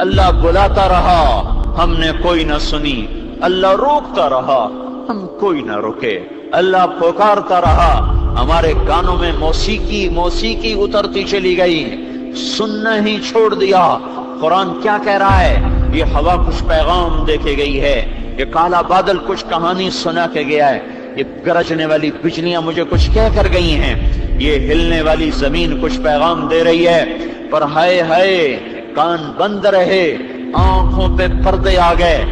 اللہ بلاتا رہا، ہم نے کوئی نہ سنی، اللہ روکتا رہا، ہم کوئی نہ رکے، اللہ پکارتا رہا، ہمارے کانوں میں موسیقی اترتی چلی گئی، سننا ہی چھوڑ دیا۔ قرآن کیا کہہ رہا ہے؟ یہ ہوا کچھ پیغام دے کے گئی ہے، یہ کالا بادل کچھ کہانی سنا کے گیا ہے، یہ گرجنے والی بجلیاں مجھے کچھ کہہ کر گئی ہیں، یہ ہلنے والی زمین کچھ پیغام دے رہی ہے، پر ہائے ہائے کان بند رہے، آنکھوں پہ پردے آ گئے،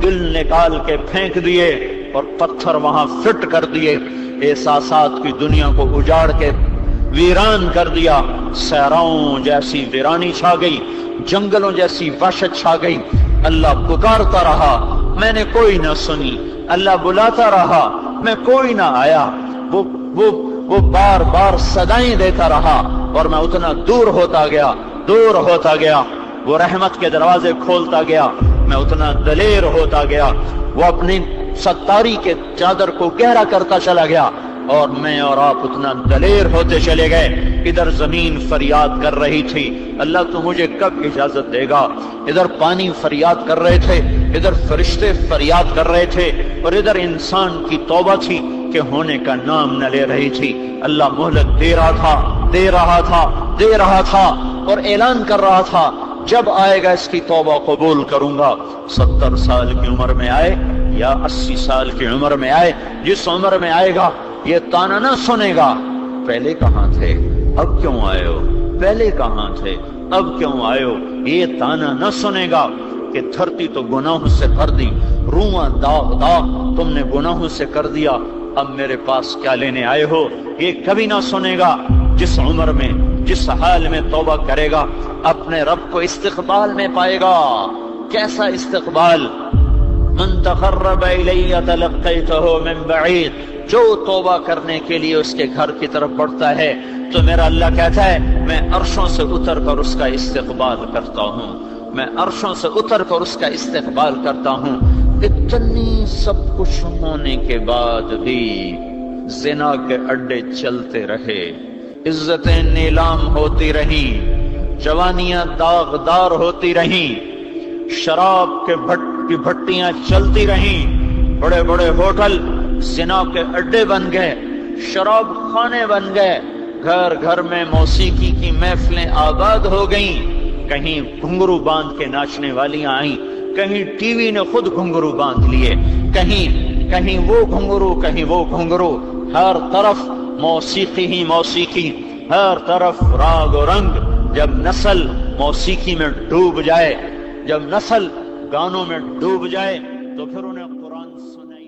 دل نکال کے پھینک دیے اور پتھر وہاں فٹ کر دیے، احساسات کی دنیا کو اجاڑ کے ویران کر دیا، صحراؤں جیسی ویرانی چھا گئی، جنگلوں جیسی وحشت چھا گئی۔ اللہ پکارتا رہا، میں نے کوئی نہ سنی، اللہ بلاتا رہا، میں کوئی نہ آیا، وہ بار بار صدائیں دیتا رہا، اور میں اتنا دور ہوتا گیا، وہ رحمت کے دروازے کھولتا گیا، میں اتنا دلیر ہوتا گیا، وہ اپنی ستاری کے چادر کو گہرا کرتا چلا گیا، اور میں اور آپ اتنا دلیر ہوتے چلے گئے۔ ادھر زمین فریاد کر رہی تھی، اللہ تو مجھے کب اجازت دے گا؟ ادھر پانی فریاد کر رہے تھے، ادھر فرشتے فریاد کر رہے تھے، اور ادھر انسان کی توبہ تھی کہ ہونے کا نام نہ لے رہی تھی۔ اللہ مہلت دے رہا تھا اور اعلان کر رہا تھا، جب آئے گا اس کی توبہ قبول کروں گا۔ 70 سال کی عمر میں آئے یا 80 سال کی عمر میں آئے، جس عمر میں آئے گا یہ تانا نہ سنے گا، پہلے کہاں تھے اب کیوں آئے ہو، پہلے کہاں تھے اب کیوں آئے ہو، یہ تانا نہ سنے گا کہ دھرتی تو گناہوں سے بھر دی، روواں داغ تم نے گناہوں سے کر دیا، اب میرے پاس کیا لینے آئے ہو، یہ کبھی نہ سنے گا۔ جس عمر میں جس حال میں توبہ کرے گا اپنے رب کو استقبال میں پائے گا۔ کیسا استقبال؟ من تقرب الی تلقیتہ من بعید، جو توبہ کرنے کے لیے اس کے گھر کی طرف بڑھتا ہے تو میرا اللہ کہتا ہے میں عرشوں سے اتر کر اس کا استقبال کرتا ہوں، میں عرشوں سے اتر کر اس کا استقبال کرتا ہوں۔ اتنی سب کچھ ہونے کے بعد بھی زنا کے اڈے چلتے رہے، عزتیں نیلام ہوتی رہیں، جوانیاں داغدار ہوتی رہیں، شراب کے کی بھٹیاں چلتی رہیں، بڑے بڑے ہوٹل زنا کے اڈے بن گئے، شراب خانے بن گئے، گھر گھر میں موسیقی کی محفلیں آباد ہو گئیں، کہیں گھنگرو باندھ کے ناچنے والیاں آئیں، کہیں ٹی وی نے خود گھنگرو باندھ لیے، کہیں وہ گھنگرو، ہر طرف موسیقی ہی موسیقی، ہر طرف راگ و رنگ۔ جب نسل موسیقی میں ڈوب جائے، جب نسل گانوں میں ڈوب جائے تو پھر انہیں قرآن سنائی